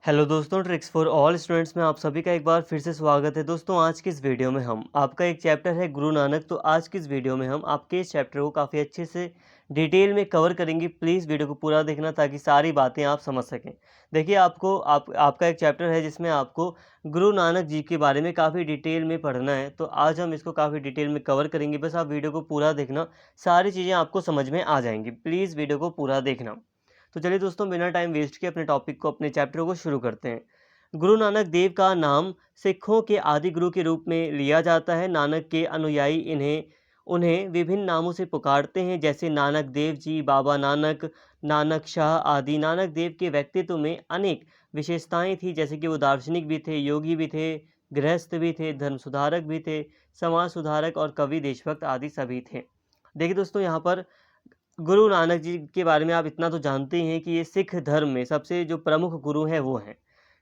Hello दोस्तों, tricks for all students में आप सभी का एक बार फिर से स्वागत है। दोस्तों, आज की इस वीडियो में हम आपका एक चैप्टर है गुरु नानक। तो आज की इस वीडियो में हम आपके इस चैप्टर को काफ़ी अच्छे से डिटेल में कवर करेंगे। प्लीज़ वीडियो को पूरा देखना ताकि सारी बातें आप समझ सकें। देखिए, आपका एक चैप्टर है जिसमें आपको गुरु नानक जी के बारे में काफ़ी डिटेल में पढ़ना है। तो आज हम इसको काफ़ी डिटेल में कवर करेंगे। बस आप वीडियो को पूरा देखना, सारी चीज़ें आपको समझ में आ जाएंगी। प्लीज़ वीडियो को पूरा देखना। तो चलिए दोस्तों, बिना टाइम वेस्ट किए अपने टॉपिक को, अपने चैप्टर को शुरू करते हैं। गुरु नानक देव का नाम सिखों के आदि गुरु के रूप में लिया जाता है। नानक के अनुयायी उन्हें विभिन्न नामों से पुकारते हैं, जैसे नानक देव जी, बाबा नानक, नानक शाह आदि। नानक देव के व्यक्तित्व में अनेक विशेषताएं थी, जैसे कि वो दार्शनिक भी थे, योगी भी थे, गृहस्थ भी थे, धर्म सुधारक भी थे, समाज सुधारक और कवि, देशभक्त आदि सभी थे। देखिए दोस्तों, यहाँ पर गुरु नानक जी के बारे में आप इतना तो जानते ही हैं कि ये सिख धर्म में सबसे जो प्रमुख गुरु हैं वो हैं।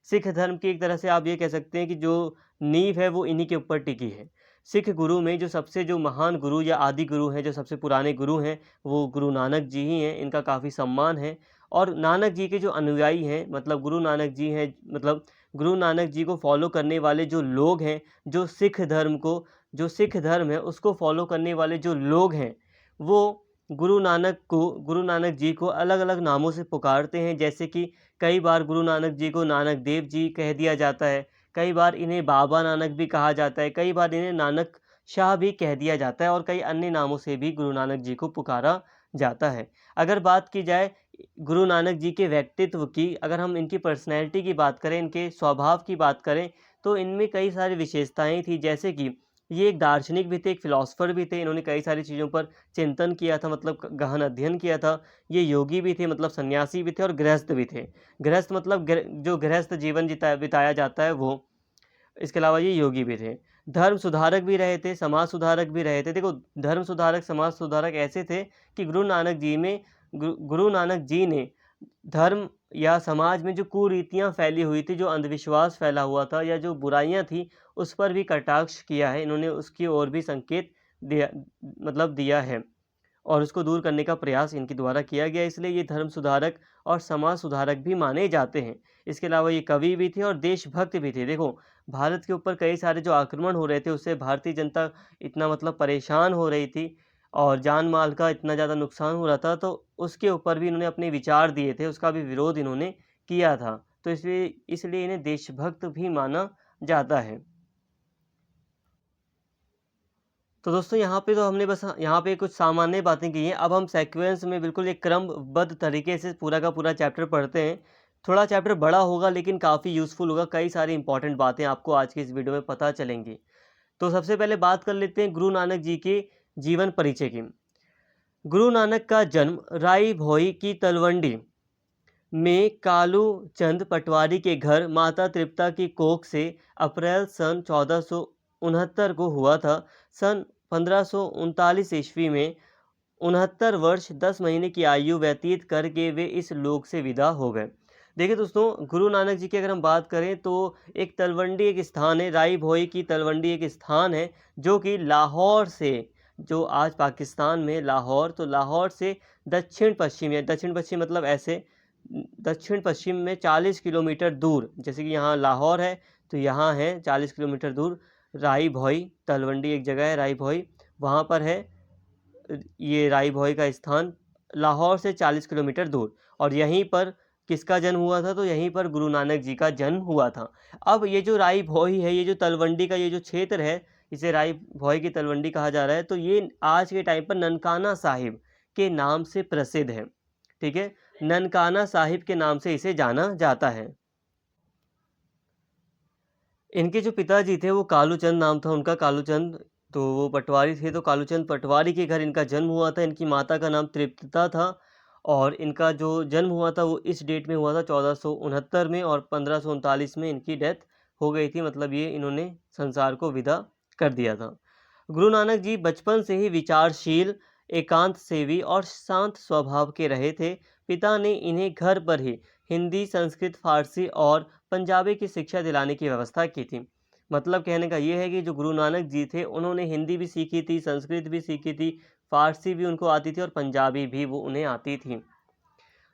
सिख धर्म की एक तरह से आप ये कह सकते हैं कि जो नींव है वो इन्हीं के ऊपर टिकी है। सिख गुरु में जो महान गुरु या आदि गुरु हैं, जो सबसे पुराने गुरु हैं, वो गुरु नानक जी ही हैं। इनका काफ़ी सम्मान है। और नानक जी के जो अनुयायी हैं, मतलब गुरु नानक जी हैं, मतलब गुरु नानक जी को फॉलो करने वाले जो लोग हैं, जो सिख धर्म है उसको फॉलो करने वाले जो लोग हैं, वो गुरु नानक जी को अलग-अलग नामों से पुकारते हैं। जैसे कि कई बार गुरु नानक जी को नानक देव जी कह दिया जाता है, कई बार इन्हें बाबा नानक भी कहा जाता है, कई बार इन्हें नानक शाह भी कह दिया जाता है और कई अन्य नामों से भी गुरु नानक जी को पुकारा जाता है। अगर बात की जाए गुरु नानक जी के व्यक्तित्व की, अगर हम इनकी पर्सनैलिटी की बात करें, इनके स्वभाव की बात करें, तो इनमें कई सारी विशेषताएँ थी। जैसे कि ये एक दार्शनिक भी थे, एक फ़िलॉसफ़र भी थे। इन्होंने कई सारी चीज़ों पर चिंतन किया था, मतलब गहन अध्ययन किया था। ये योगी भी थे, मतलब सन्यासी भी थे, और गृहस्थ भी थे। गृहस्थ मतलब जो गृहस्थ जीवन बिताया जाता है वो। इसके अलावा ये योगी भी थे। धर्म सुधारक भी रहे थे, समाज सुधारक भी रहे थे। देखो, धर्म सुधारक, समाज सुधारक ऐसे थे कि गुरु नानक जी ने धर्म या समाज में जो कुरीतियाँ फैली हुई थी, जो अंधविश्वास फैला हुआ था या जो बुराइयाँ थी, उस पर भी कटाक्ष किया है। इन्होंने उसकी ओर भी संकेत दिया है और उसको दूर करने का प्रयास इनके द्वारा किया गया। इसलिए ये धर्म सुधारक और समाज सुधारक भी माने जाते हैं। इसके अलावा ये कवि भी थे और देशभक्त भी थे। देखो, भारत के ऊपर कई सारे जो आक्रमण हो रहे थे, उससे भारतीय जनता इतना परेशान हो रही थी और जान माल का इतना ज़्यादा नुकसान हो रहा था, तो उसके ऊपर भी इन्होंने अपने विचार दिए थे, उसका भी विरोध इन्होंने किया था। तो इसलिए इन्हें देशभक्त भी माना जाता है। तो दोस्तों, यहाँ पे तो हमने बस यहाँ पे कुछ सामान्य बातें की हैं। अब हम सीक्वेंस में बिल्कुल एक क्रमबद्ध तरीके से पूरा का पूरा चैप्टर पढ़ते हैं। थोड़ा चैप्टर बड़ा होगा लेकिन काफ़ी यूज़फुल होगा। कई सारी इंपॉर्टेंट बातें आपको आज की इस वीडियो में पता चलेंगी। तो सबसे पहले बात कर लेते हैं गुरु नानक जी के जीवन परिचय की। गुरु नानक का जन्म राई भोई की तलवंडी में कालू चंद पटवारी के घर माता तृप्ता की कोख से अप्रैल सन 1469 को हुआ था। सन 1539 ईस्वी में 69 वर्ष 10 महीने की आयु व्यतीत करके वे इस लोक से विदा हो गए। देखिए दोस्तों, गुरु नानक जी की अगर हम बात करें तो एक तलवंडी एक स्थान है, राई भोई की तलवंडी एक स्थान है, जो कि लाहौर से, जो आज पाकिस्तान में लाहौर, तो लाहौर से दक्षिण पश्चिम, या दक्षिण पश्चिम मतलब ऐसे दक्षिण पश्चिम में 40 किलोमीटर दूर, जैसे कि यहाँ लाहौर है तो यहाँ है 40 किलोमीटर दूर राई भोई तलवंडी एक जगह है, राई भोई, वहाँ पर है ये राई भोई का स्थान, लाहौर से 40 किलोमीटर दूर। और यहीं पर किसका जन्म हुआ था? तो यहीं पर गुरु नानक जी का जन्म हुआ था। अब ये जो राई भोई है, ये जो तलवंडी का ये जो क्षेत्र है, इसे राई भोई की तलवंडी कहा जा रहा है। तो ये आज के टाइम पर ननकाना साहिब के नाम से प्रसिद्ध है। ठीक है, ननकाना साहिब के नाम से इसे जाना जाता है। इनके जो पिताजी थे वो कालूचंद नाम था उनका, कालूचंद, तो वो पटवारी थे। तो कालूचंद पटवारी के घर इनका जन्म हुआ था। इनकी माता का नाम तृप्तता था और इनका जो जन्म हुआ था वो इस डेट में हुआ था 1469 में, और 1539 में इनकी डेथ हो गई थी। मतलब ये इन्होंने संसार को विदा कर दिया था। गुरु नानक जी बचपन से ही विचारशील, एकांत सेवी और शांत स्वभाव के रहे थे। पिता ने इन्हें घर पर ही हिंदी, संस्कृत, फारसी और पंजाबी की शिक्षा दिलाने की व्यवस्था की थी। मतलब कहने का ये है कि जो गुरु नानक जी थे उन्होंने हिंदी भी सीखी थी, संस्कृत भी सीखी थी, फारसी भी उनको आती थी और पंजाबी भी वो उन्हें आती थी।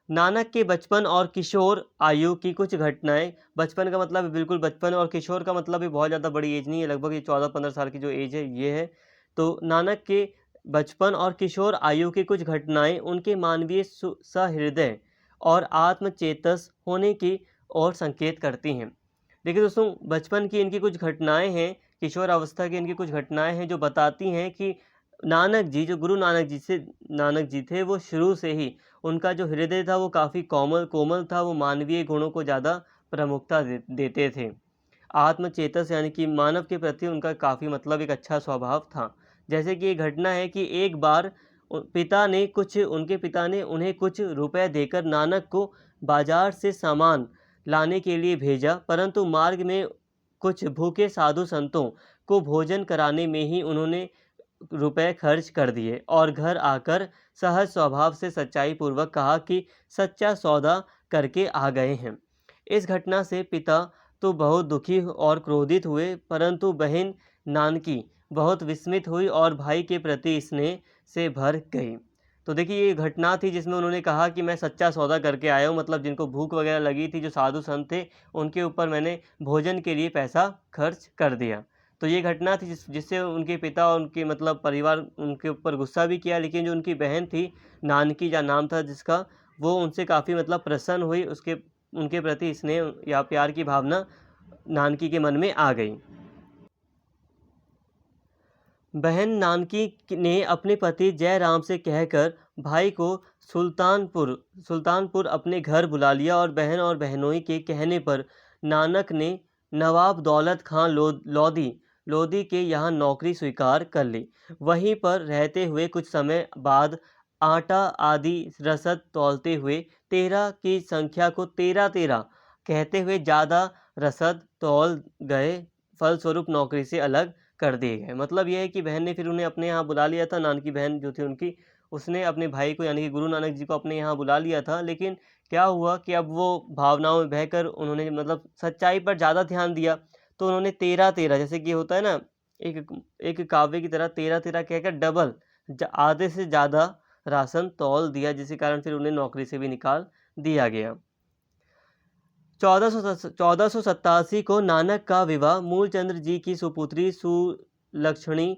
नानक के बचपन और किशोर आयु की कुछ घटनाएं। बचपन का मतलब बिल्कुल बचपन, और किशोर का मतलब भी बहुत ज़्यादा बड़ी एज नहीं है, लगभग ये 14-15 साल की जो एज है ये है। तो नानक के बचपन और किशोर आयु की कुछ घटनाएं उनके मानवीय सहृदय और आत्मचेतस होने की ओर संकेत करती हैं। देखिए दोस्तों, बचपन की इनकी कुछ घटनाएं हैं, किशोर अवस्था की इनकी कुछ घटनाएं हैं जो बताती हैं कि नानक जी, जो गुरु नानक जी थे, वो शुरू से ही उनका जो हृदय था वो काफ़ी कोमल था, वो मानवीय गुणों को ज़्यादा प्रमुखता देते थे। आत्मचेतस यानी कि मानव के प्रति उनका काफ़ी मतलब एक अच्छा स्वभाव था। जैसे कि ये घटना है कि एक बार उनके पिता ने उन्हें कुछ रुपए देकर नानक को बाजार से सामान लाने के लिए भेजा, परंतु मार्ग में कुछ भूखे साधु संतों को भोजन कराने में ही उन्होंने रुपए खर्च कर दिए और घर आकर सहज स्वभाव से सच्चाई पूर्वक कहा कि सच्चा सौदा करके आ गए हैं। इस घटना से पिता तो बहुत दुखी और क्रोधित हुए, परंतु बहन नानकी बहुत विस्मित हुई और भाई के प्रति स्नेह से भर गई। तो देखिए, ये घटना थी जिसमें उन्होंने कहा कि मैं सच्चा सौदा करके आया हूँ, मतलब जिनको भूख वगैरह लगी थी, जो साधु संत थे, उनके ऊपर मैंने भोजन के लिए पैसा खर्च कर दिया। तो ये घटना थी जिससे उनके पिता और उनके मतलब परिवार उनके ऊपर गुस्सा भी किया, लेकिन जो उनकी बहन थी, नानकी या नाम था जिसका, वो उनसे काफ़ी मतलब प्रसन्न हुई, उनके प्रति स्नेह या प्यार की भावना नानकी के मन में आ गई। बहन नानकी ने अपने पति जयराम से कहकर भाई को सुल्तानपुर अपने घर बुला लिया और बहनोई के कहने पर नानक ने नवाब दौलत खां लोधी के यहाँ नौकरी स्वीकार कर ली। वहीं पर रहते हुए कुछ समय बाद आटा आदि रसद तौलते हुए 13 की संख्या को 13-13 कहते हुए ज़्यादा रसद तौल गए, फलस्वरूप नौकरी से अलग कर दिए गए। मतलब ये है कि बहन ने फिर उन्हें अपने यहाँ बुला लिया था, नानकी बहन जो थी उनकी, उसने अपने भाई को यानी कि गुरु नानक जी को अपने यहाँ बुला लिया था। लेकिन क्या हुआ कि अब वो भावनाओं में बहकर उन्होंने मतलब सच्चाई पर ज़्यादा ध्यान दिया, तो उन्होंने 13-13 जैसे कि होता है ना, एक एक काव्य की तरह 13-13 कहकर डबल आधे से ज़्यादा राशन तौल दिया, जिसके कारण फिर उन्हें नौकरी से भी निकाल दिया गया। 1487 को नानक का विवाह मूलचंद्र जी की सुपुत्री सुलक्षणी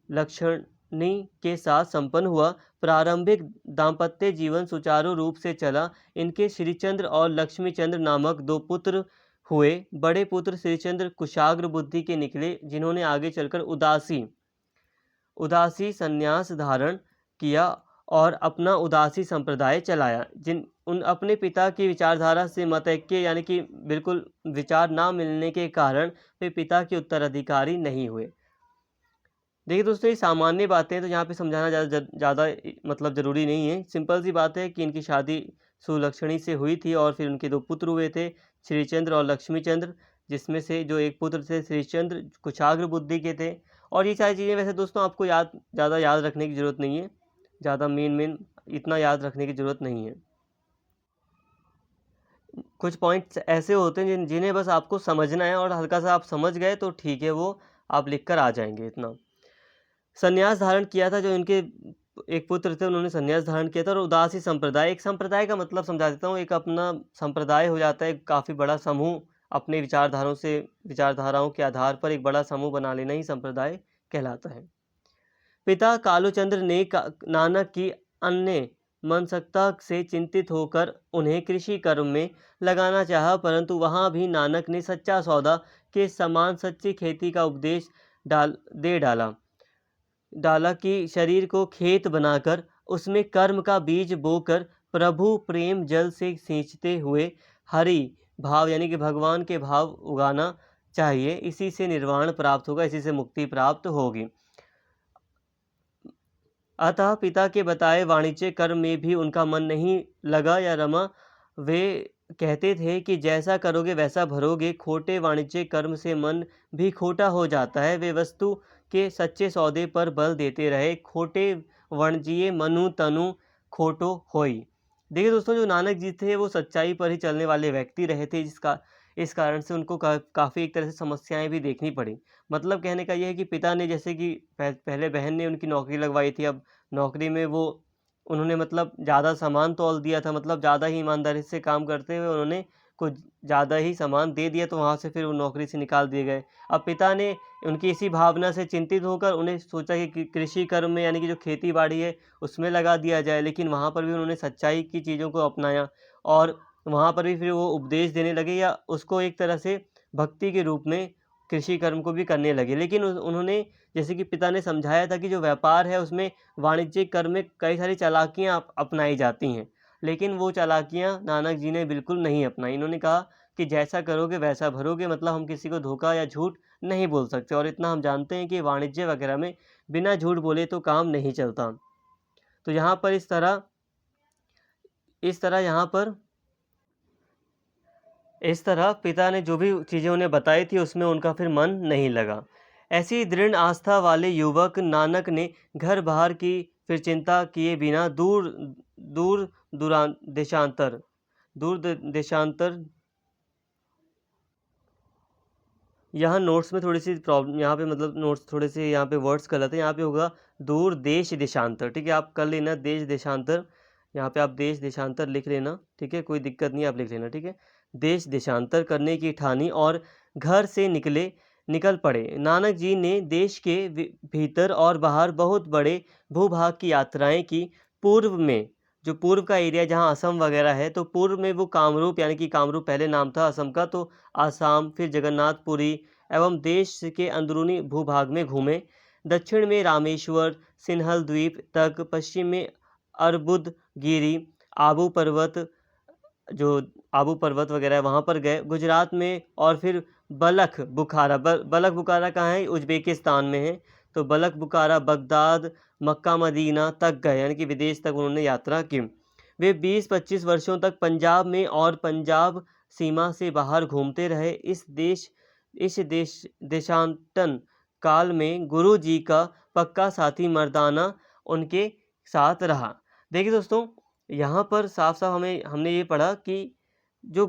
लक्षणी के साथ संपन्न हुआ। प्रारंभिक दाम्पत्य जीवन सुचारू रूप से चला। इनके श्रीचंद्र और लक्ष्मीचंद्र नामक 2 पुत्र हुए। बड़े पुत्र श्रीचंद्र कुशाग्र बुद्धि के निकले, जिन्होंने आगे चलकर उदासी संन्यास धारण किया और अपना उदासी संप्रदाय चलाया। अपने पिता की विचारधारा से मतैक्य यानी कि बिल्कुल विचार ना मिलने के कारण वे पिता के उत्तराधिकारी नहीं हुए। देखिए दोस्तों, ये सामान्य बातें हैं, तो यहाँ पे समझाना ज़्यादा मतलब ज़रूरी नहीं है। सिंपल सी बात है कि इनकी शादी सुलक्षणी से हुई थी और फिर उनके 2 पुत्र हुए थे, श्रीचंद्र और लक्ष्मीचंद्र, जिसमें से जो एक पुत्र थे श्रीचंद्र कुशाग्र बुद्धि के थे। और ये सारी चीज़ें वैसे दोस्तों आपको ज़्यादा याद रखने की ज़रूरत नहीं है, ज़्यादा मेन इतना याद रखने की ज़रूरत नहीं है। कुछ पॉइंट्स ऐसे होते हैं जिन्हें बस आपको समझना है, और हल्का सा आप समझ गए तो ठीक है, वो आप लिख कर आ जाएंगे इतना। संन्यास धारण किया था, जो इनके एक पुत्र थे उन्होंने संन्यास धारण किया था। और उदासी संप्रदाय, एक संप्रदाय का मतलब समझा देता हूँ, एक अपना संप्रदाय हो जाता है, काफ़ी बड़ा समूह, अपने विचारधाराओं के आधार पर एक बड़ा समूह बना लेना ही संप्रदाय कहलाता है। पिता कालूचंद्र ने नानक की अन्य मनसकता से चिंतित होकर उन्हें कृषि कर्म में लगाना चाहा, परंतु वहां भी नानक ने सच्चा सौदा के समान सच्ची खेती का उपदेश डाला कि शरीर को खेत बनाकर उसमें कर्म का बीज बोकर प्रभु प्रेम जल से सींचते हुए हरि भाव यानी कि भगवान के भाव उगाना चाहिए। इसी से निर्वाण प्राप्त होगा, इसी से मुक्ति प्राप्त होगी। अतः पिता के बताए वाणिज्य कर्म में भी उनका मन नहीं लगा या रमा। वे कहते थे कि जैसा करोगे वैसा भरोगे। खोटे वाणिज्य कर्म से मन भी खोटा हो जाता है। वे वस्तु के सच्चे सौदे पर बल देते रहे। खोटे वणजिए मनु तनु खोटो होई। देखिए दोस्तों, जो नानक जी थे वो सच्चाई पर ही चलने वाले व्यक्ति रहे थे, इस कारण से उनको काफ़ी एक तरह से समस्याएं भी देखनी पड़ी। मतलब कहने का ये है कि पिता ने जैसे कि पहले बहन ने उनकी नौकरी लगवाई थी, अब नौकरी में वो उन्होंने मतलब ज़्यादा सामान तौल दिया था, मतलब ज़्यादा ही ईमानदारी से काम करते हुए उन्होंने कुछ ज़्यादा ही सामान दे दिया, तो वहाँ से फिर वो नौकरी से निकाल दिए गए। अब पिता ने उनकी इसी भावना से चिंतित होकर उन्हें सोचा कि कृषि कर्म में, यानी कि जो खेती-बाड़ी है उसमें लगा दिया जाए, लेकिन वहाँ पर भी उन्होंने सच्चाई की चीज़ों को अपनाया और वहाँ पर भी फिर वो उपदेश देने लगे या उसको एक तरह से भक्ति के रूप में कृषि कर्म को भी करने लगे। लेकिन उन्होंने, जैसे कि पिता ने समझाया था कि जो व्यापार है उसमें वाणिज्यिक कर्म में कई सारी चालाकियाँ अपनाई जाती हैं, लेकिन वो चालाकियाँ नानक जी ने बिल्कुल नहीं अपनाई। इन्होंने कहा कि जैसा करोगे वैसा भरोगे, मतलब हम किसी को धोखा या झूठ नहीं बोल सकते, और इतना हम जानते हैं कि वाणिज्य वगैरह में बिना झूठ बोले तो काम नहीं चलता। तो यहाँ पर इस तरह पिता ने जो भी चीज़ें उन्हें बताई थी उसमें उनका फिर मन नहीं लगा। ऐसी दृढ़ आस्था वाले युवक नानक ने घर बाहर की फिर चिंता किए बिना दूर दुरा देशांतर दूर देशांतर यहाँ नोट्स में थोड़ी सी प्रॉब्लम, यहाँ पे मतलब नोट्स थोड़े से यहाँ पे वर्ड्स गलत है। यहाँ पे होगा दूर देश देशांतर, ठीक है, आप कर लेना देश देशांतर, यहाँ पे आप देश देशांतर लिख लेना, ठीक है, कोई दिक्कत नहीं, आप लिख लेना, ठीक है। देश देशांतर करने की ठानी और घर से निकल पड़े। नानक जी ने देश के भीतर और बाहर बहुत बड़े भूभाग की यात्राएं की। पूर्व में, जो पूर्व का एरिया जहाँ असम वगैरह है, तो पूर्व में वो कामरूप, यानी कि कामरूप पहले नाम था असम का, तो आसाम, फिर जगन्नाथपुरी एवं देश के अंदरूनी भूभाग में घूमे। दक्षिण में रामेश्वर, सिन्हल द्वीप तक, पश्चिम में अर्बुदगिरी, आबू पर्वत, जो आबू पर्वत वगैरह है वहाँ पर गए। गुजरात में और फिर बलख बुखारा, बलख बुखारा कहाँ है? उज्बेकिस्तान में है। तो बलख बुखारा, बगदाद, मक्का मदीना तक गए, यानी कि विदेश तक उन्होंने यात्रा की। वे 20-25 वर्षों तक पंजाब में और पंजाब सीमा से बाहर घूमते रहे। इस देशांतन काल में गुरु जी का पक्का साथी मर्दाना उनके साथ रहा। देखिए दोस्तों, यहाँ पर साफ-साफ हमने ये पढ़ा कि जो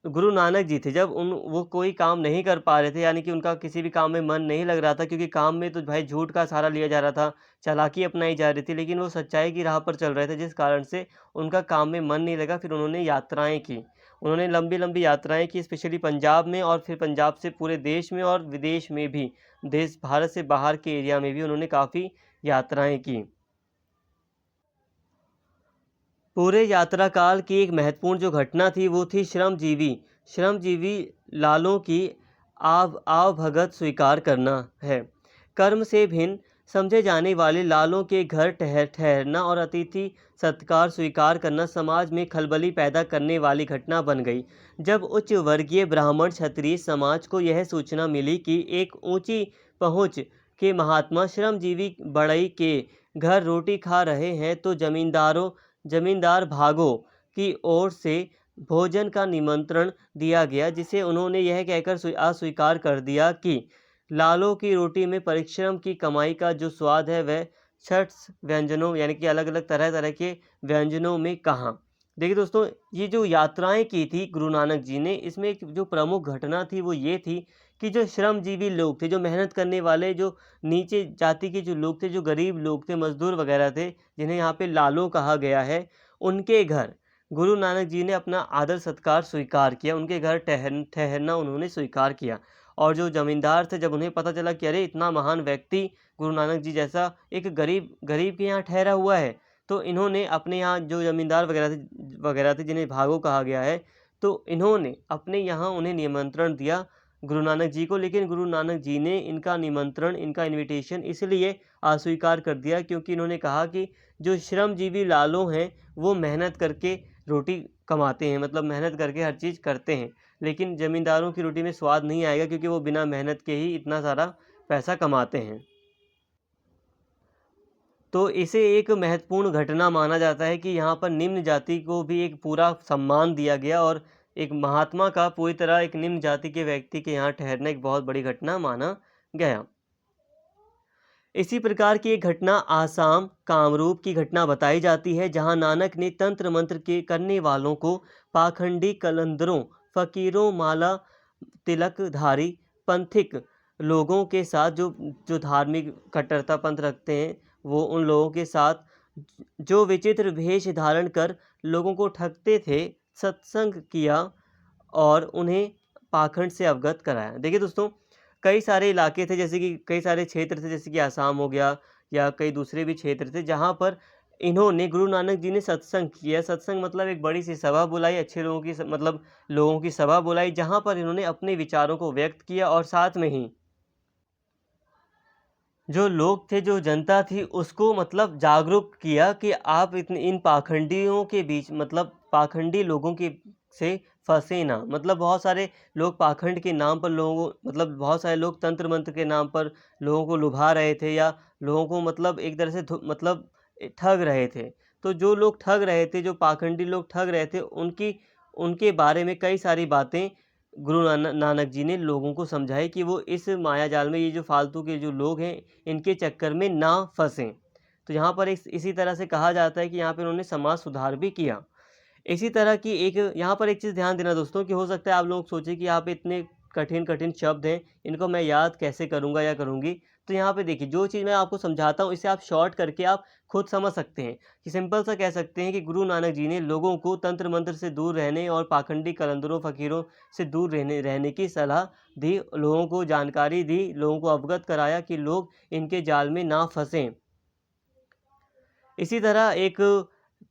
गुरु नानक जी थे, जब वो कोई काम नहीं कर पा रहे थे, यानी कि उनका किसी भी काम में मन नहीं लग रहा था, क्योंकि काम में तो भाई झूठ का सहारा लिया जा रहा था, चालाकी अपनाई जा रही थी, लेकिन वो सच्चाई की राह पर चल रहे थे, जिस कारण से उनका काम में मन नहीं लगा। फिर उन्होंने यात्राएँ की। उन्होंने लंबी-लंबी यात्राएँ की, स्पेशली पंजाब में, और फिर पंजाब से पूरे देश में और विदेश में भी, भारत से बाहर के एरिया में भी उन्होंने काफ़ी यात्राएँ की। पूरे यात्रा काल की एक महत्वपूर्ण जो घटना थी वो थी श्रमजीवी लालों की आवभगत स्वीकार करना है। कर्म से भिन्न समझे जाने वाले लालों के घर ठहरना और अतिथि सत्कार स्वीकार करना समाज में खलबली पैदा करने वाली घटना बन गई। जब उच्च वर्गीय ब्राह्मण क्षत्रिय समाज को यह सूचना मिली कि एक ऊंची पहुंच के महात्मा श्रमजीवी बढ़ई के घर रोटी खा रहे हैं, तो जमींदार भागों की ओर से भोजन का निमंत्रण दिया गया, जिसे उन्होंने यह कहकर अस्वीकार कर दिया कि लालों की रोटी में परिश्रम की कमाई का जो स्वाद है वह छठ व्यंजनों, यानी कि अलग अलग तरह तरह के व्यंजनों में कहाँ। देखिए दोस्तों, ये जो यात्राएं की थी गुरु नानक जी ने, इसमें एक जो प्रमुख घटना थी वो ये थी कि जो श्रमजीवी लोग थे, जो मेहनत करने वाले, जो नीचे जाति के जो लोग थे, जो गरीब लोग थे, मजदूर वगैरह थे, जिन्हें यहाँ पे लालो कहा गया है, उनके घर गुरु नानक जी ने अपना आदर सत्कार स्वीकार किया, उनके घर ठहरना उन्होंने स्वीकार किया। और जो ज़मींदार थे, जब उन्हें पता चला कि अरे इतना महान व्यक्ति गुरु नानक जी जैसा एक गरीब के यहाँ ठहरा हुआ है, तो इन्होंने अपने यहाँ जो ज़मींदार वगैरह थे जिन्हें भागो कहा गया है, तो इन्होंने अपने यहाँ उन्हें निमंत्रण दिया गुरु नानक जी को। लेकिन गुरु नानक जी ने इनका निमंत्रण, इनका इनविटेशन इसलिए अस्वीकार कर दिया क्योंकि इन्होंने कहा कि जो श्रमजीवी लालों हैं वो मेहनत करके रोटी कमाते हैं, मतलब मेहनत करके हर चीज़ करते हैं, लेकिन ज़मींदारों की रोटी में स्वाद नहीं आएगा क्योंकि वो बिना मेहनत के ही इतना सारा पैसा कमाते हैं। तो इसे एक महत्वपूर्ण घटना माना जाता है कि यहाँ पर निम्न जाति को भी एक पूरा सम्मान दिया गया, और एक महात्मा का पूरी तरह एक निम्न जाति के व्यक्ति के यहाँ ठहरना एक बहुत बड़ी घटना माना गया। इसी प्रकार की एक घटना आसाम कामरूप की घटना बताई जाती है, जहां नानक ने तंत्र मंत्र के करने वालों को, पाखंडी कलंदरों, फकीरों, माला तिलकधारी पंथिक लोगों के साथ, जो धार्मिक कट्टरता पंथ रखते हैं, वो उन लोगों के साथ जो विचित्र वेश धारण कर लोगों को ठगते थे, सत्संग किया और उन्हें पाखंड से अवगत कराया। देखिए दोस्तों, कई सारे इलाके थे, जैसे कि कई सारे क्षेत्र थे, जैसे कि आसाम हो गया या कई दूसरे भी क्षेत्र थे, जहाँ पर इन्होंने गुरु नानक जी ने सत्संग किया। सत्संग मतलब एक बड़ी सी सभा बुलाई, अच्छे लोगों की मतलब लोगों की सभा बुलाई, जहाँ पर इन्होंने अपने विचारों को व्यक्त किया और साथ में ही जो लोग थे, जो जनता थी, उसको मतलब जागरूक किया कि आप इतने इन पाखंडियों के बीच, मतलब पाखंडी लोगों के से फंसे ना। मतलब बहुत सारे लोग पाखंड के नाम पर लोगों को, मतलब बहुत सारे लोग तंत्र मंत्र के नाम पर लोगों को लुभा रहे थे, या लोगों को मतलब एक तरह से मतलब ठग रहे थे। तो जो लोग ठग रहे थे, जो पाखंडी लोग ठग रहे थे, उनके बारे में कई सारी बातें गुरु नानक जी ने लोगों को समझाई कि वो इस माया जाल में, ये जो फालतू के जो लोग हैं, इनके चक्कर में ना फंसें। तो यहाँ पर इसी तरह से कहा जाता है कि यहाँ पे उन्होंने समाज सुधार भी किया। इसी तरह की एक यहाँ पर एक चीज़ ध्यान देना दोस्तों, कि हो सकता है आप लोग सोचें कि यहाँ पे इतने कठिन कठिन शब्द हैं, इनको मैं याद कैसे करूँगा या करूँगी। तो यहाँ पे देखिए, जो चीज़ मैं आपको समझाता हूँ, इसे आप शॉर्ट करके आप खुद समझ सकते हैं। कि सिंपल सा कह सकते हैं कि गुरु नानक जी ने लोगों को तंत्र मंत्र से दूर रहने और पाखंडी कलंदरों फ़कीरों से दूर रहने रहने की सलाह दी, लोगों को जानकारी दी, लोगों को अवगत कराया कि लोग इनके जाल में ना फंसें। इसी तरह एक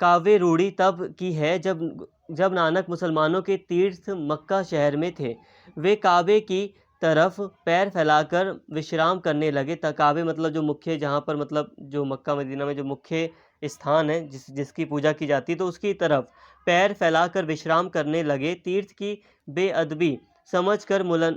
काव्य रूढ़ी तब की है, जब नानक मुसलमानों के तीर्थ मक्का शहर में थे। वे काबे की तरफ पैर फैलाकर विश्राम करने लगे। काबे मतलब जो मुख्य, जहाँ पर मतलब जो मक्का मदीना में जो मुख्य स्थान है, जिसकी पूजा की जाती है, तो उसकी तरफ पैर फैलाकर विश्राम करने लगे। तीर्थ की बेअदबी समझकर ने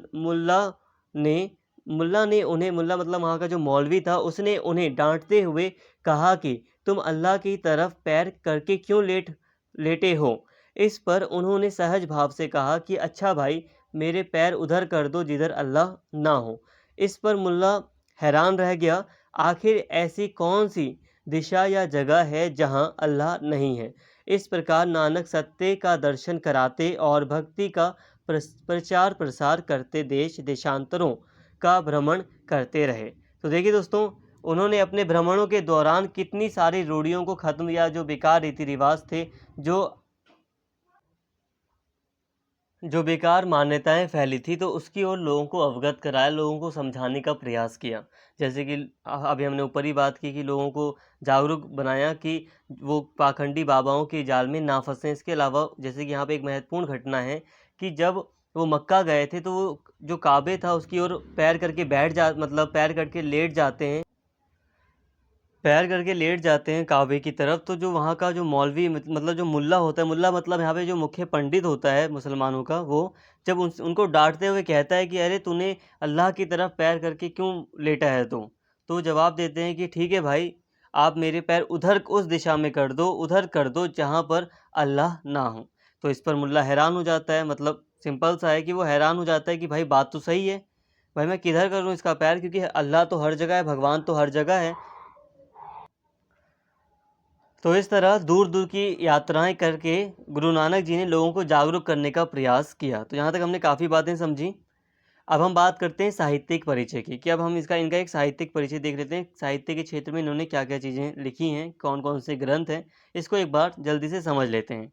मुल्ला ने उन्हें, मुल्ला मतलब वहाँ का जो मौलवी था, उसने उन्हें डांटते हुए कहा कि तुम अल्लाह की तरफ पैर करके क्यों लेटे हो। इस पर उन्होंने सहज भाव से कहा कि अच्छा भाई, मेरे पैर उधर कर दो जिधर अल्लाह ना हो। इस पर मुल्ला हैरान रह गया, आखिर ऐसी कौन सी दिशा या जगह है जहाँ अल्लाह नहीं है। इस प्रकार नानक सत्य का दर्शन कराते और भक्ति का प्रचार प्रसार करते देश देशांतरों का भ्रमण करते रहे। तो देखिए दोस्तों, उन्होंने अपने भ्रमणों के दौरान कितनी सारी रूढ़ियों को ख़त्म, या जो बेकार रीति रिवाज थे, जो बेकार मान्यताएं फैली थी, तो उसकी ओर लोगों को अवगत कराया, लोगों को समझाने का प्रयास किया। जैसे कि अभी हमने ऊपर ही बात की कि लोगों को जागरूक बनाया कि वो पाखंडी बाबाओं के जाल में ना फंसें। इसके अलावा जैसे कि यहाँ पे एक महत्वपूर्ण घटना है कि जब वो मक्का गए थे, तो वो जो काबे था, उसकी ओर पैर करके मतलब पैर करके लेट जाते हैं, काबे की तरफ। तो जो वहाँ का जो मौलवी, मतलब जो मुल्ला होता है, मुल्ला मतलब यहाँ पे जो मुख्य पंडित होता है मुसलमानों का, वो जब उनको डांटते हुए कहता है कि अरे तूने अल्लाह की तरफ पैर करके क्यों लेटा है तू, तो जवाब देते हैं कि ठीक है भाई, आप मेरे पैर उधर उस दिशा में कर दो, उधर कर दो जहाँ पर अल्लाह ना हो। तो इस पर मुल्ला हैरान हो जाता है, मतलब सिंपल सा है कि वो हैरान हो जाता है कि भाई बात तो सही है, भाई मैं किधर करूँ इसका पैर, क्योंकि अल्लाह तो हर जगह है, भगवान तो हर जगह है। तो इस तरह दूर दूर की यात्राएं करके गुरु नानक जी ने लोगों को जागरूक करने का प्रयास किया। तो यहाँ तक हमने काफ़ी बातें समझी। अब हम बात करते हैं साहित्यिक परिचय की, कि अब हम इनका एक साहित्यिक परिचय देख लेते हैं। साहित्य के क्षेत्र में इन्होंने क्या क्या चीज़ें लिखी हैं, कौन कौन से ग्रंथ हैं, इसको एक बार जल्दी से समझ लेते हैं।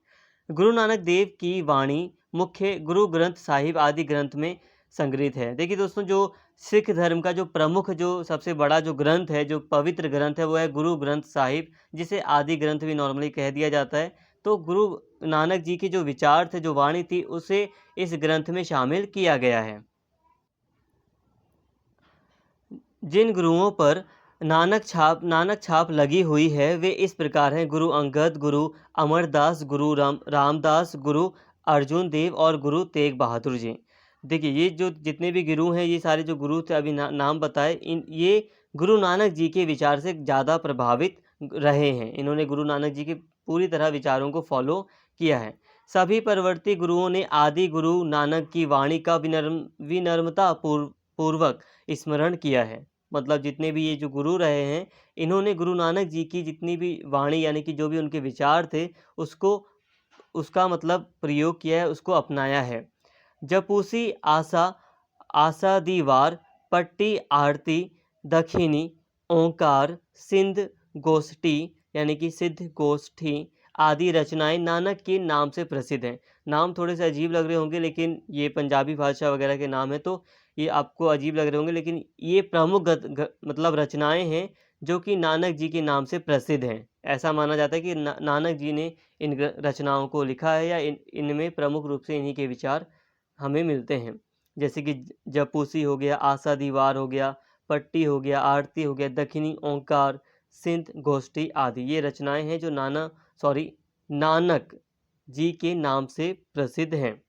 गुरु नानक देव की वाणी मुख्य गुरु ग्रंथ साहिब आदि ग्रंथ में संग्रहित है। देखिए दोस्तों, जो सिख धर्म का जो प्रमुख, जो सबसे बड़ा जो ग्रंथ है, जो पवित्र ग्रंथ है, वो है गुरु ग्रंथ साहिब, जिसे आदि ग्रंथ भी नॉर्मली कह दिया जाता है। तो गुरु नानक जी के जो विचार थे, जो वाणी थी, उसे इस ग्रंथ में शामिल किया गया है। जिन गुरुओं पर नानक छाप लगी हुई है, वे इस प्रकार हैं: गुरु अंगद, गुरु अमरदास, गुरु रामदास, गुरु अर्जुन देव और गुरु तेग बहादुर जी। देखिए, ये जो जितने भी गुरु हैं, ये सारे जो गुरु थे अभी नाम बताए, ये गुरु नानक जी के विचार से ज़्यादा प्रभावित रहे हैं। इन्होंने गुरु नानक जी के पूरी तरह विचारों को फॉलो किया है। सभी परवर्ती गुरुओं ने आदि गुरु नानक की वाणी का विनम्रता पूर्वक स्मरण किया है। मतलब जितने भी ये जो गुरु रहे हैं, इन्होंने गुरु नानक जी की जितनी भी वाणी, यानी कि जो भी उनके विचार थे, उसका मतलब प्रयोग किया है, उसको अपनाया है। जपूसी आशा आशा दीवार पट्टी आरती दखिनी ओंकार सिंध गोष्ठी यानी कि सिद्ध गोष्ठी आदि रचनाएं नानक के नाम से प्रसिद्ध हैं। नाम थोड़े से अजीब लग रहे होंगे, लेकिन ये पंजाबी भाषा वगैरह के नाम है तो ये आपको अजीब लग रहे होंगे, लेकिन ये प्रमुख मतलब रचनाएं हैं जो कि नानक जी के नाम से प्रसिद्ध हैं। ऐसा माना जाता है कि नानक जी ने इन रचनाओं को लिखा है, या इनमें प्रमुख रूप से इन्हीं के विचार हमें मिलते हैं। जैसे कि जपूसी हो गया, आशा दीवार हो गया, पट्टी हो गया, आरती हो गया, दक्षिणी ओंकार, सिंध गोष्ठी आदि ये रचनाएं हैं जो नानक जी के नाम से प्रसिद्ध हैं।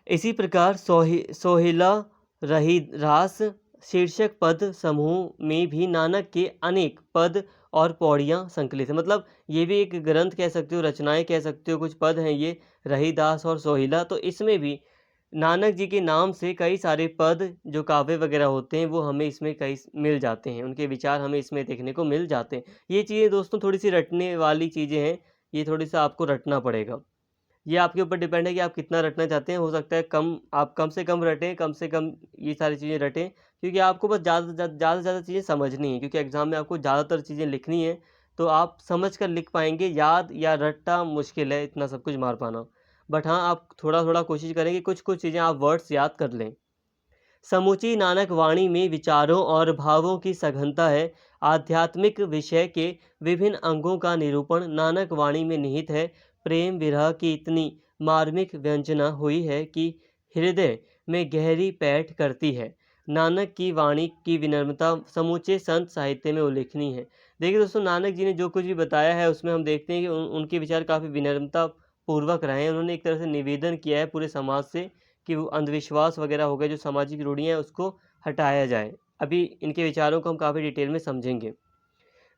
इसी प्रकार सोहिला रही रास शीर्षक पद समूह में भी नानक के अनेक पद और पौड़ियाँ संकलित हैं। मतलब ये भी एक ग्रंथ कह सकते हो, रचनाएं कह सकते हो, कुछ पद हैं ये रहीदास और सोहिला। तो इसमें भी नानक जी के नाम से कई सारे पद जो काव्य वगैरह होते हैं वो हमें इसमें कई मिल जाते हैं, उनके विचार हमें इसमें देखने को मिल जाते हैं। ये चीज़ें दोस्तों थोड़ी सी रटने वाली चीज़ें हैं, ये थोड़ी सा आपको रटना पड़ेगा। ये आपके ऊपर डिपेंड है कि आप कितना रटना चाहते हैं। हो सकता है आप कम से कम रटें, कम से कम ये सारी चीज़ें रटें, क्योंकि आपको बस ज़्यादा से ज़्यादा चीज़ें समझनी है, क्योंकि एग्ज़ाम में आपको ज़्यादातर चीज़ें लिखनी है। तो आप समझ कर लिख पाएंगे, याद या रट्टा मुश्किल है इतना सब कुछ मार पाना। बट हाँ, आप थोड़ा थोड़ा कोशिश करें कि कुछ कुछ चीज़ें आप वर्ड्स याद कर लें। समूची नानक वाणी में विचारों और भावों की सघनता है। आध्यात्मिक विषय के विभिन्न अंगों का निरूपण नानक वाणी में निहित है। प्रेम विरह की इतनी मार्मिक व्यंजना हुई है कि हृदय में गहरी पैठ करती है। नानक की वाणी की विनम्रता समूचे संत साहित्य में उल्लेखनीय है। देखिए दोस्तों, नानक जी ने जो कुछ भी बताया है उसमें हम देखते हैं कि उनके विचार काफ़ी विनम्रता पूर्वक रहे हैं। उन्होंने एक तरह से निवेदन किया है पूरे समाज से कि वो अंधविश्वास वगैरह हो गए, जो सामाजिक रूढ़ियाँ हैं उसको हटाया जाए। अभी इनके विचारों को हम काफ़ी डिटेल में समझेंगे।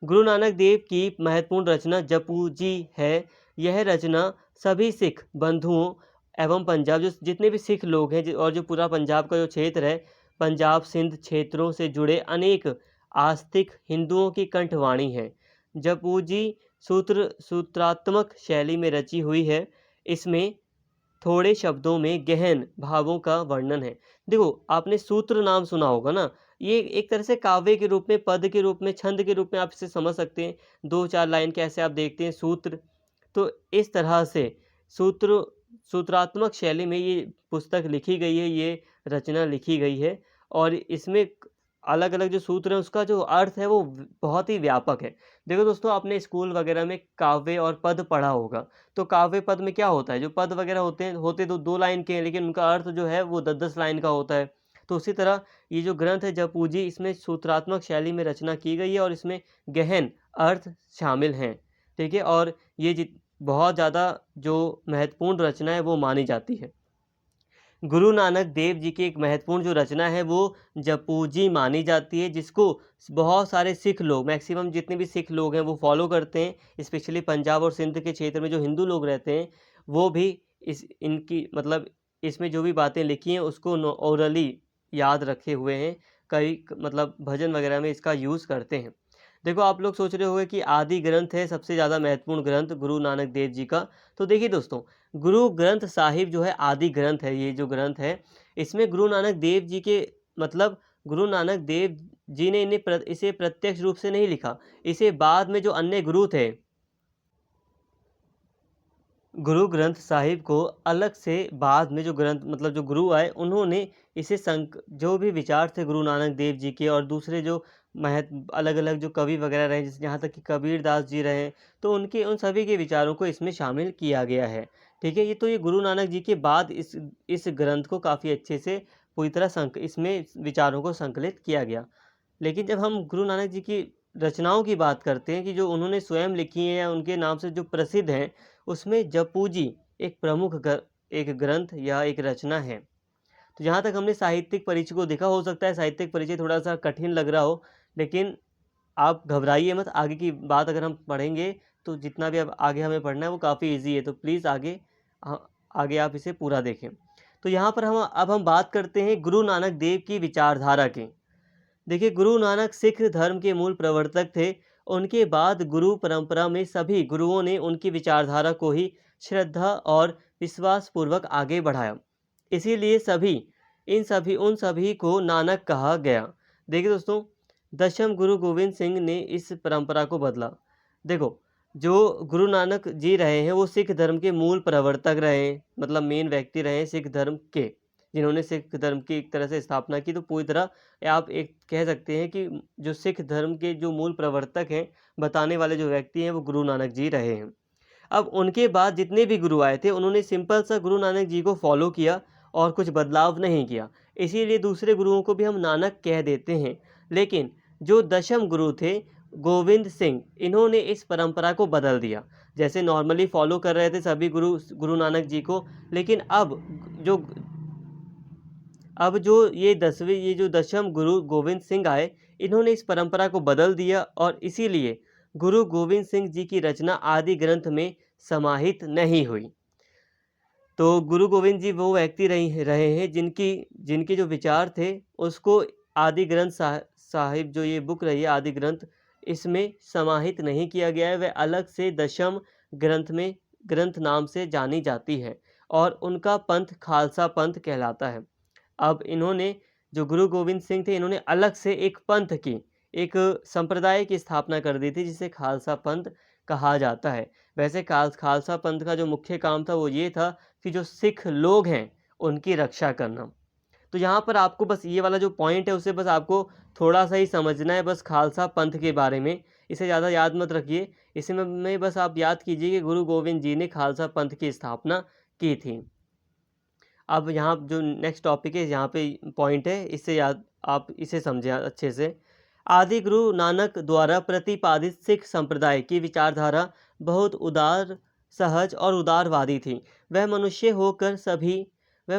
गुरु नानक देव की महत्वपूर्ण रचना जपू जी है। यह रचना सभी सिख बंधुओं एवं पंजाब जो जितने भी सिख लोग हैं और जो पूरा पंजाब का जो क्षेत्र है, पंजाब सिंध क्षेत्रों से जुड़े अनेक आस्तिक हिंदुओं की कंठवाणी है। जपू जी सूत्रात्मक शैली में रची हुई है। इसमें थोड़े शब्दों में गहन भावों का वर्णन है। देखो, आपने सूत्र नाम सुना होगा ना, ये एक तरह से काव्य के रूप में, पद के रूप में, छंद के रूप में आप इसे समझ सकते हैं। 2-4 लाइन कैसे आप देखते हैं सूत्र, तो इस तरह से सूत्र सूत्रात्मक शैली में ये पुस्तक लिखी गई है, ये रचना लिखी गई है। और इसमें अलग अलग जो सूत्र हैं उसका जो अर्थ है वो बहुत ही व्यापक है। देखो दोस्तों, आपने स्कूल वगैरह में काव्य और पद पढ़ा होगा, तो काव्य पद में क्या होता है, जो पद वगैरह होते तो 2 लाइन के हैं, लेकिन उनका अर्थ जो है वो 10-10 लाइन का होता है। तो उसी तरह ये जो ग्रंथ है जपूजी, इसमें सूत्रात्मक शैली में रचना की गई है और इसमें गहन अर्थ शामिल हैं। ठीक है, और ये बहुत ज़्यादा जो महत्वपूर्ण रचना है वो मानी जाती है। गुरु नानक देव जी की एक महत्वपूर्ण जो रचना है वो जपूजी मानी जाती है, जिसको बहुत सारे सिख लोग, मैक्सिमम जितने भी सिख लोग हैं वो फॉलो करते हैं। स्पेशली पंजाब और सिंध के क्षेत्र में जो हिंदू लोग रहते हैं वो भी इनकी मतलब इसमें जो भी बातें लिखी हैं उसको ओरली याद रखे हुए हैं। कई मतलब भजन वगैरह में इसका यूज़ करते हैं। देखो, आप लोग सोच रहे होंगे कि आदि ग्रंथ है सबसे ज़्यादा महत्वपूर्ण ग्रंथ गुरु नानक देव जी का। तो देखिए दोस्तों, गुरु ग्रंथ साहिब जो है आदि ग्रंथ है, ये जो ग्रंथ है इसमें गुरु नानक देव जी के मतलब गुरु नानक देव जी ने इसे प्रत्यक्ष रूप से नहीं लिखा। इसे बाद में जो अन्य गुरु थे, गुरु ग्रंथ साहिब को अलग से बाद में जो ग्रंथ मतलब जो गुरु आए उन्होंने इसे जो भी विचार थे गुरु नानक देव जी के और दूसरे जो अलग अलग जो कवि वगैरह रहे, जैसे यहाँ तक कि कबीर दास जी रहे, तो उन सभी के विचारों को इसमें शामिल किया गया है। ठीक है, ये गुरु नानक जी के बाद इस ग्रंथ को काफ़ी अच्छे से पूरी तरह इसमें विचारों को संकलित किया गया। लेकिन जब हम गुरु नानक जी की रचनाओं की बात करते हैं कि जो उन्होंने स्वयं लिखी हैं या उनके नाम से जो प्रसिद्ध हैं, उसमें जपूजी एक प्रमुख एक ग्रंथ या एक रचना है। तो जहाँ तक हमने साहित्यिक परिचय को देखा, हो सकता है साहित्यिक परिचय थोड़ा सा कठिन लग रहा हो, लेकिन आप घबराइए मत। आगे की बात अगर हम पढ़ेंगे तो जितना भी अब आगे हमें पढ़ना है वो काफ़ी इजी है, तो प्लीज़ आगे आप इसे पूरा देखें। तो यहाँ पर हम बात करते हैं गुरु नानक देव की विचारधारा की। देखिए, गुरु नानक सिख धर्म के मूल प्रवर्तक थे। उनके बाद गुरु परंपरा में सभी गुरुओं ने उनकी विचारधारा को ही श्रद्धा और विश्वास पूर्वक आगे बढ़ाया। इसीलिए उन सभी को नानक कहा गया। देखिए दोस्तों, दशम गुरु गोविंद सिंह ने इस परंपरा को बदला। देखो, जो गुरु नानक जी रहे हैं वो सिख धर्म के मूल प्रवर्तक रहे हैं, मतलब मेन व्यक्ति रहे हैं सिख धर्म के, जिन्होंने सिख धर्म की एक तरह से स्थापना की। तो पूरी तरह आप एक कह सकते हैं कि जो सिख धर्म के जो मूल प्रवर्तक हैं, बताने वाले जो व्यक्ति हैं, वो गुरु नानक जी रहे हैं। अब उनके बाद जितने भी गुरु आए थे उन्होंने सिंपल सा गुरु नानक जी को फॉलो किया और कुछ बदलाव नहीं किया, इसीलिए दूसरे गुरुओं को भी हम नानक कह देते हैं। लेकिन जो दशम गुरु थे गोविंद सिंह, इन्होंने इस परंपरा को बदल दिया। जैसे नॉर्मली फॉलो कर रहे थे सभी गुरु गुरु नानक जी को, लेकिन अब जो ये जो दशम गुरु गोविंद सिंह आए, इन्होंने इस परंपरा को बदल दिया और इसीलिए गुरु गोविंद सिंह जी की रचना आदि ग्रंथ में समाहित नहीं हुई। तो गुरु गोविंद जी वो व्यक्ति रहे हैं जिनकी जिनके जो विचार थे उसको आदि ग्रंथ साहिब जो ये बुक रही है आदि ग्रंथ, इसमें समाहित नहीं किया गया है। वह अलग से दशम ग्रंथ नाम से जानी जाती है और उनका पंथ खालसा पंथ कहलाता है। अब इन्होंने जो गुरु गोविंद सिंह थे, इन्होंने अलग से एक पंथ की, एक संप्रदाय की स्थापना कर दी थी जिसे खालसा पंथ कहा जाता है। वैसे खालसा पंथ का जो मुख्य काम था वो ये था कि जो सिख लोग हैं उनकी रक्षा करना। तो यहाँ पर आपको बस ये वाला जो पॉइंट है उसे बस आपको थोड़ा सा ही समझना है, बस खालसा पंथ के बारे में। इसे ज़्यादा याद मत रखिए, इसे में बस आप याद कीजिए कि गुरु गोविंद जी ने खालसा पंथ की स्थापना की थी। अब यहाँ जो नेक्स्ट टॉपिक है, यहाँ पे पॉइंट है, इससे याद आप इसे समझें अच्छे से। आदि गुरु नानक द्वारा प्रतिपादित सिख संप्रदाय की विचारधारा बहुत उदार, सहज और उदारवादी थी। वह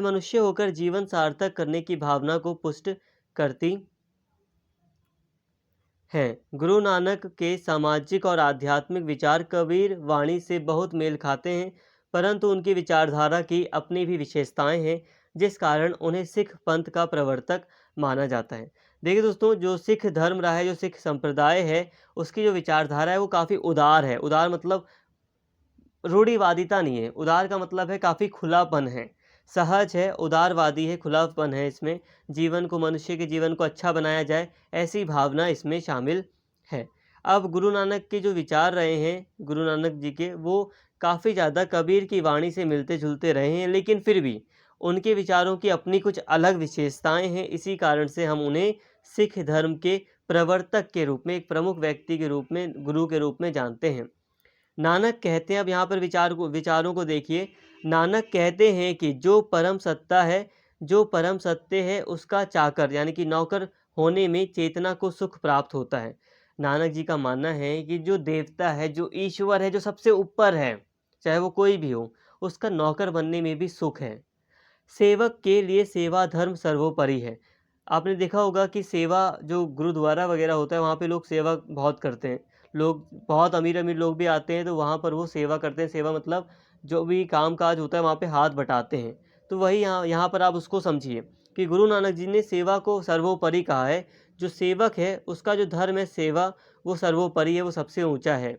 मनुष्य होकर जीवन सार्थक करने की भावना को पुष्ट करती हैं। गुरु नानक के सामाजिक और आध्यात्मिक विचार कबीर वाणी से बहुत मेल खाते हैं, परंतु उनकी विचारधारा की अपनी भी विशेषताएं हैं, जिस कारण उन्हें सिख पंथ का प्रवर्तक माना जाता है। देखिए दोस्तों, जो सिख धर्म रहा है, जो सिख संप्रदाय है, उसकी जो विचारधारा है वो काफ़ी उदार है। उदार मतलब रूढ़िवादिता नहीं है, उदार का मतलब है काफ़ी खुलापन है, सहज है, उदारवादी है, खुलापन है इसमें, मनुष्य के जीवन को अच्छा बनाया जाए, ऐसी भावना इसमें शामिल है। अब गुरु नानक के जो विचार रहे हैं, गुरु नानक जी के, वो काफ़ी ज़्यादा कबीर की वाणी से मिलते जुलते रहे हैं, लेकिन फिर भी उनके विचारों की अपनी कुछ अलग विशेषताएं हैं। इसी कारण से हम उन्हें सिख धर्म के प्रवर्तक के रूप में, एक प्रमुख व्यक्ति के रूप में, गुरु के रूप में जानते हैं। नानक कहते हैं, अब यहाँ पर विचारों को देखिए। नानक कहते हैं कि जो परम सत्य है उसका चाकर यानी कि नौकर होने में चेतना को सुख प्राप्त होता है। नानक जी का मानना है कि जो देवता है, जो ईश्वर है, जो सबसे ऊपर है, चाहे वो कोई भी हो, उसका नौकर बनने में भी सुख है। सेवक के लिए सेवा धर्म सर्वोपरि है। आपने देखा होगा कि सेवा जो गुरुद्वारा वगैरह होता है वहाँ पे लोग सेवा बहुत करते हैं। लोग बहुत अमीर-अमीर लोग भी आते हैं तो वहाँ पर वो सेवा करते हैं। सेवा मतलब जो भी काम-काज होता है वहाँ पे हाथ बटाते हैं। तो वही यहाँ यहाँ पर आप उसको समझिए कि गुरु नानक जी ने सेवा को सर्वोपरि कहा है। जो सेवक है उसका जो धर्म है सेवा, वो सर्वोपरि है, वो सबसे ऊँचा है।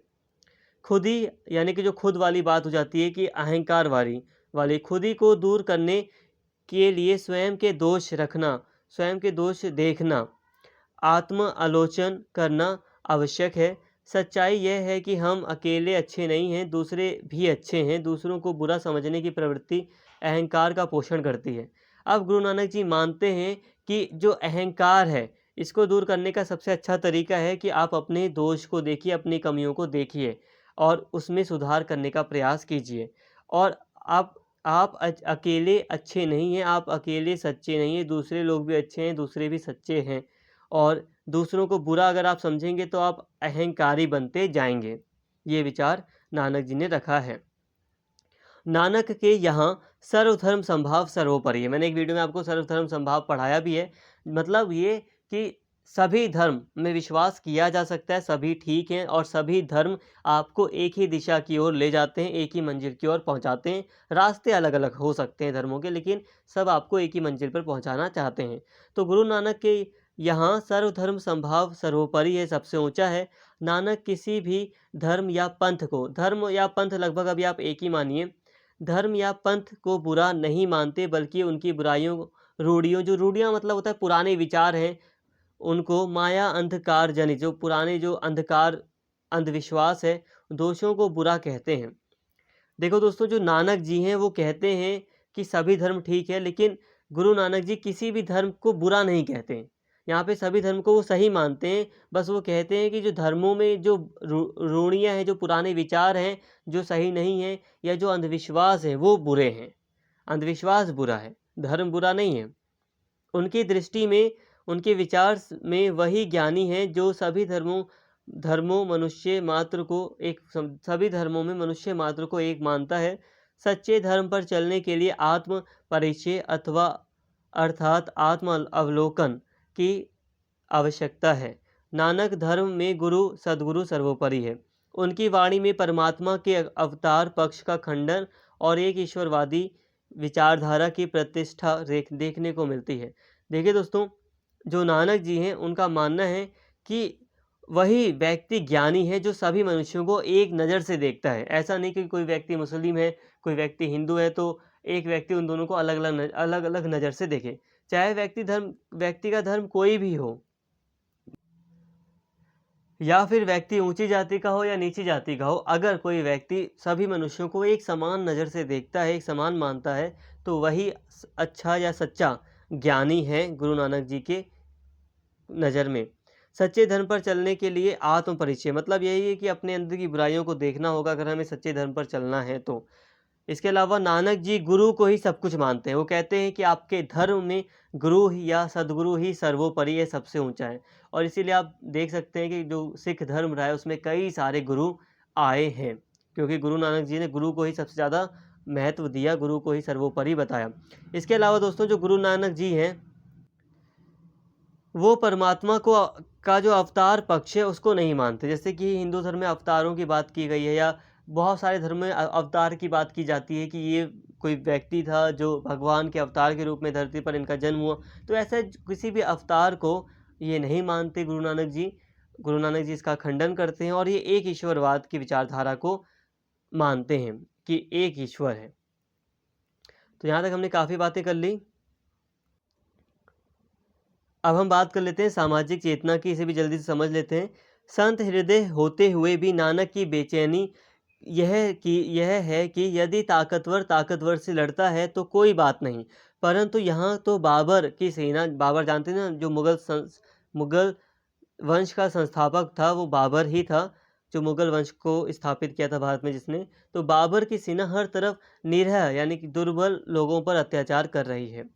खुद ही यानी कि जो खुद वाली बात हो जाती है कि अहंकार वाली खुद ही को दूर करने के लिए स्वयं के दोष रखना, स्वयं के दोष देखना, आत्म आलोचन करना आवश्यक है। सच्चाई यह है कि हम अकेले अच्छे नहीं हैं, दूसरे भी अच्छे हैं। दूसरों को बुरा समझने की प्रवृत्ति अहंकार का पोषण करती है। अब गुरु नानक जी मानते हैं कि जो अहंकार है, इसको दूर करने का सबसे अच्छा तरीका है कि आप अपने दोष को देखिए, अपनी कमियों को देखिए और उसमें सुधार करने का प्रयास कीजिए। और आप अकेले अच्छे नहीं हैं, आप अकेले सच्चे नहीं हैं, दूसरे लोग भी अच्छे हैं, दूसरे भी सच्चे हैं। और दूसरों को बुरा अगर आप समझेंगे तो आप अहंकारी बनते जाएंगे। ये विचार नानक जी ने रखा है। नानक के यहाँ सर्वधर्म संभाव सर्वोपरि है। मैंने एक वीडियो में आपको सर्वधर्म संभाव पढ़ाया भी है। मतलब ये कि सभी धर्म में विश्वास किया जा सकता है, सभी ठीक हैं और सभी धर्म आपको एक ही दिशा की ओर ले जाते हैं, एक ही मंजिल की ओर पहुंचाते हैं। रास्ते अलग-अलग हो सकते हैं धर्मों के, लेकिन सब आपको एक ही मंजिल पर पहुंचाना चाहते हैं। तो गुरु नानक के यहाँ सर्वधर्म संभाव सर्वोपरि है, सबसे ऊंचा है। नानक किसी भी धर्म या पंथ लगभग अभी आप एक ही मानिए, धर्म या पंथ को बुरा नहीं मानते, बल्कि उनकी बुराइयों, रूढ़ियाँ मतलब होता है पुराने विचार हैं, उनको माया अंधकार जनित जो पुराने जो अंधकार अंधविश्वास है, दोषों को बुरा कहते हैं। देखो दोस्तों, जो नानक जी हैं वो कहते हैं कि सभी धर्म ठीक है, लेकिन गुरु नानक जी किसी भी धर्म को बुरा नहीं कहते हैं। यहाँ पे सभी धर्म को वो सही मानते हैं। बस वो कहते हैं कि जो धर्मों में जो रूढ़ियाँ हैं, जो पुराने विचार हैं, जो सही नहीं हैं, या जो अंधविश्वास है वो बुरे हैं। अंधविश्वास बुरा है, धर्म बुरा नहीं है। उनकी दृष्टि में, उनके विचार में वही ज्ञानी है जो सभी धर्मों मनुष्य मात्र को एक सभी धर्मों में मनुष्य मात्र को एक मानता है। सच्चे धर्म पर चलने के लिए आत्म परिचय अथवा अर्थात आत्म अवलोकन की आवश्यकता है। नानक धर्म में गुरु सद्गुरु सर्वोपरि है। उनकी वाणी में परमात्मा के अवतार पक्ष का खंडन और एक ईश्वरवादी विचारधारा की प्रतिष्ठा देखने को मिलती है। देखिए दोस्तों, जो नानक जी हैं उनका मानना है कि वही व्यक्ति ज्ञानी है जो सभी मनुष्यों को एक नज़र से देखता है। ऐसा नहीं कि कोई व्यक्ति मुस्लिम है, कोई व्यक्ति हिंदू है, तो एक व्यक्ति उन दोनों को अलग अलग नज़र से देखे। चाहे व्यक्ति का धर्म कोई भी हो, या फिर व्यक्ति ऊंची जाति का हो या नीची जाति का हो, अगर कोई व्यक्ति सभी मनुष्यों को एक समान नज़र से देखता है, एक समान मानता है, तो वही अच्छा या सच्चा ज्ञानी है गुरु नानक जी के नज़र में। सच्चे धर्म पर चलने के लिए आत्म परिचय मतलब यही है कि अपने अंदर की बुराइयों को देखना होगा अगर हमें सच्चे धर्म पर चलना है तो। इसके अलावा नानक जी गुरु को ही सब कुछ मानते हैं। वो कहते हैं कि आपके धर्म में गुरु या सदगुरु ही सर्वोपरि है, सबसे ऊंचा है। और इसीलिए आप देख सकते हैं कि जो सिख धर्म रहा है उसमें कई सारे गुरु आए हैं, क्योंकि गुरु नानक जी ने गुरु को ही सबसे ज़्यादा महत्व दिया, गुरु को ही सर्वोपरि बताया। इसके अलावा दोस्तों, जो गुरु नानक जी हैं वो परमात्मा का जो अवतार पक्ष है उसको नहीं मानते। जैसे कि हिंदू धर्म में अवतारों की बात की गई है, या बहुत सारे धर्म में अवतार की बात की जाती है कि ये कोई व्यक्ति था जो भगवान के अवतार के रूप में धरती पर इनका जन्म हुआ। तो ऐसे किसी भी अवतार को ये नहीं मानते गुरु नानक जी। गुरु नानक जी इसका खंडन करते हैं और ये एक ईश्वरवाद की विचारधारा को मानते हैं कि एक ईश्वर है। तो यहाँ तक हमने काफ़ी बातें कर ली। अब हम बात कर लेते हैं सामाजिक चेतना की, इसे भी जल्दी से समझ लेते हैं। संत हृदय होते हुए भी नानक की बेचैनी यह है कि यदि ताकतवर से लड़ता है तो कोई बात नहीं, परंतु यहाँ तो बाबर की सेना, बाबर जानते हैं ना, जो मुगल वंश का संस्थापक था वो बाबर ही था, जो मुगल वंश को स्थापित किया था भारत में जिसने। तो बाबर की सेना हर तरफ निरह यानी कि दुर्बल लोगों पर अत्याचार कर रही है।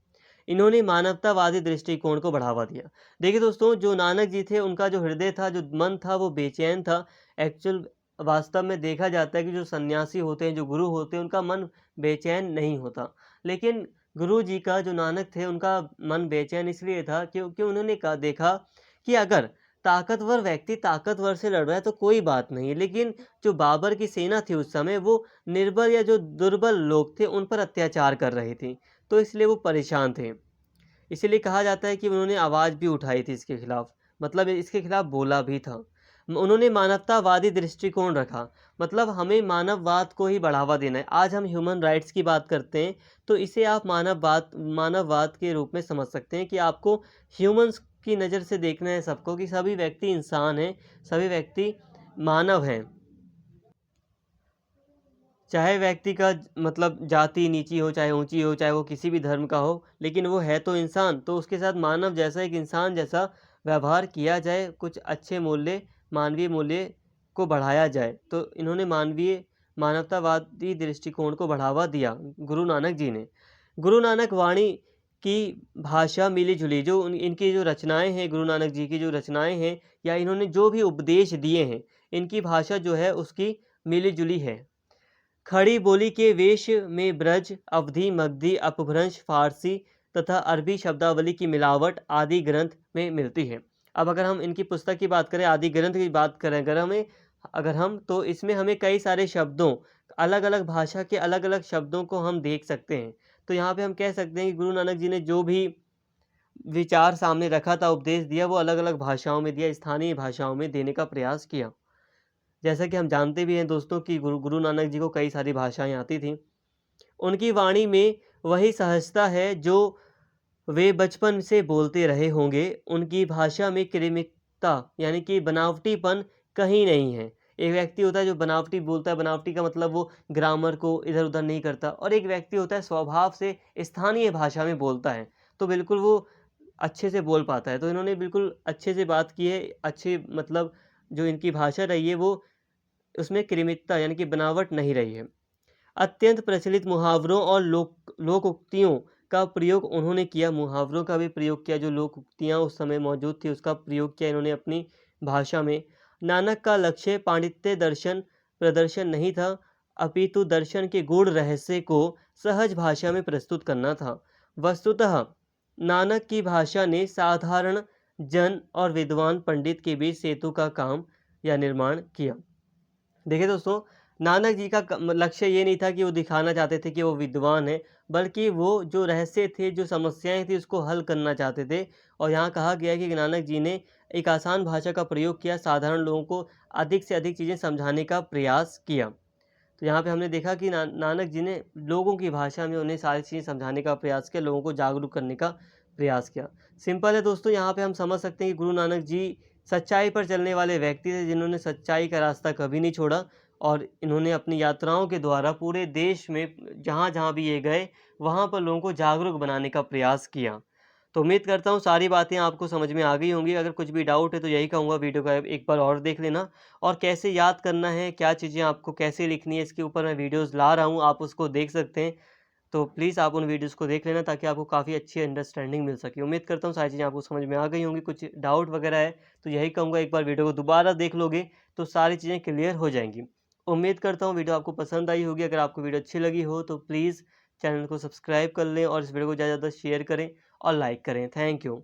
इन्होंने मानवतावादी दृष्टिकोण को बढ़ावा दिया। देखिए दोस्तों, जो नानक जी थे उनका जो हृदय था, जो मन था, वो बेचैन था। एक्चुअल वास्तव में देखा जाता है कि जो सन्यासी होते हैं, जो गुरु होते हैं, उनका मन बेचैन नहीं होता। लेकिन गुरु जी का, जो नानक थे, उनका मन बेचैन इसलिए था क्योंकि उन्होंने देखा कि अगर ताकतवर व्यक्ति ताकतवर से लड़ रहा है तो कोई बात नहीं, लेकिन जो बाबर की सेना थी उस समय, वो निर्बल या जो दुर्बल लोग थे उन पर अत्याचार कर रही थी, तो इसलिए वो परेशान थे। इसीलिए कहा जाता है कि उन्होंने आवाज़ भी उठाई थी इसके खिलाफ, मतलब इसके खिलाफ बोला भी था। उन्होंने मानवतावादी दृष्टिकोण रखा, मतलब हमें मानववाद को ही बढ़ावा देना है। आज हम ह्यूमन राइट्स की बात करते हैं, तो इसे आप मानववाद के रूप में समझ सकते हैं कि आपको ह्यूमंस की नज़र से देखना है सबको, कि सभी व्यक्ति इंसान हैं, सभी व्यक्ति मानव हैं। चाहे व्यक्ति का मतलब जाति नीची हो, चाहे ऊंची हो, चाहे वो किसी भी धर्म का हो, लेकिन वो है तो इंसान, तो उसके साथ मानव जैसा, एक इंसान जैसा व्यवहार किया जाए, कुछ अच्छे मूल्य, मानवीय मूल्य को बढ़ाया जाए। तो इन्होंने मानवतावादी दृष्टिकोण को बढ़ावा दिया गुरु नानक जी ने। गुरु नानक वाणी की भाषा मिली जुली, जो इनकी जो रचनाएं हैं, गुरु नानक जी की जो रचनाएं हैं, या इन्होंने जो भी उपदेश दिए हैं, इनकी भाषा जो है उसकी मिली जुली है। खड़ी बोली के वेश में ब्रज, अवधी, मगधी, अपभ्रंश, फारसी तथा अरबी शब्दावली की मिलावट आदि ग्रंथ में मिलती है। अब अगर हम इनकी पुस्तक की बात करें, आदि ग्रंथ की बात करें अगर हम तो इसमें हमें कई सारे शब्दों, अलग अलग भाषा के अलग अलग शब्दों को हम देख सकते हैं। तो यहाँ पे हम कह सकते हैं कि गुरु नानक जी ने जो भी विचार सामने रखा था, उपदेश दिया, वो अलग अलग भाषाओं में दिया, स्थानीय भाषाओं में देने का प्रयास किया। जैसा कि हम जानते भी हैं दोस्तों कि गुरु नानक जी को कई सारी भाषाएं आती थीं। उनकी वाणी में वही सहजता है जो वे बचपन से बोलते रहे होंगे, उनकी भाषा में कृत्रिमता यानी कि बनावटीपन कहीं नहीं है। एक व्यक्ति होता है जो बनावटी बोलता है, बनावटी का मतलब वो ग्रामर को इधर-उधर नहीं करता, और एक व्यक्ति होता है स्वभाव से स्थानीय भाषा में बोलता है, तो बिल्कुल वो अच्छे से बोल पाता है। तो इन्होंने बिल्कुल अच्छे से बात की है, अच्छी मतलब जो इनकी भाषा रही है वो उसमें कृत्रिमता यानी कि बनावट नहीं रही है। अत्यंत प्रचलित मुहावरों और लोकोक्तियों का प्रयोग उन्होंने किया, मुहावरों का भी प्रयोग किया, जो लोकोक्तियाँ उस समय मौजूद थी उसका प्रयोग किया इन्होंने अपनी भाषा में। नानक का लक्ष्य पांडित्य दर्शन प्रदर्शन नहीं था, अपितु दर्शन के गूढ़ रहस्य को सहज भाषा में प्रस्तुत करना था। वस्तुतः नानक की भाषा ने साधारण जन और विद्वान पंडित के बीच सेतु का काम या निर्माण किया। देखिए दोस्तों, नानक जी का लक्ष्य ये नहीं था कि वो दिखाना चाहते थे कि वो विद्वान हैं, बल्कि वो जो रहस्य थे, जो समस्याएँ थी, उसको हल करना चाहते थे। और यहाँ कहा गया है कि नानक जी ने एक आसान भाषा का प्रयोग किया, साधारण लोगों को अधिक से अधिक चीज़ें समझाने का प्रयास किया। तो यहाँ पे हमने देखा कि नानक जी ने लोगों की भाषा में उन्हें सारी चीज़ें समझाने का प्रयास किया, लोगों को जागरूक करने का प्रयास किया। सिंपल है दोस्तों, यहाँ पे हम समझ सकते हैं कि गुरु नानक जी सच्चाई पर चलने वाले व्यक्ति थे, जिन्होंने सच्चाई का रास्ता कभी नहीं छोड़ा, और इन्होंने अपनी यात्राओं के द्वारा पूरे देश में जहाँ-जहाँ भी ये गए, वहाँ पर लोगों को जागरूक बनाने का प्रयास किया। तो उम्मीद करता हूँ सारी बातें आपको समझ में आ गई होंगी। अगर कुछ भी डाउट है तो यही कहूँगा, वीडियो को एक बार और देख लेना, और कैसे याद करना है, क्या चीज़ें आपको कैसे लिखनी है, इसके ऊपर मैं वीडियोज़ ला रहा हूँ, आप उसको देख सकते हैं। तो प्लीज़ आप उन वीडियोज़ को देख लेना ताकि आपको काफ़ी अच्छी अंडरस्टैंडिंग मिल सके। उम्मीद करता हूँ सारी चीज़ें आपको समझ में आ गई होंगी। कुछ डाउट वगैरह है तो यही कहूँगा, एक बार वीडियो को दोबारा देख लोगे तो सारी चीज़ें क्लियर हो जाएँगी। उम्मीद करता हूँ वीडियो आपको पसंद आई होगी। अगर आपको वीडियो अच्छी लगी हो तो प्लीज़ चैनल को सब्सक्राइब कर लें, और इस वीडियो को ज़्यादा से ज़्यादा शेयर करें और लाइक करें। Thank you.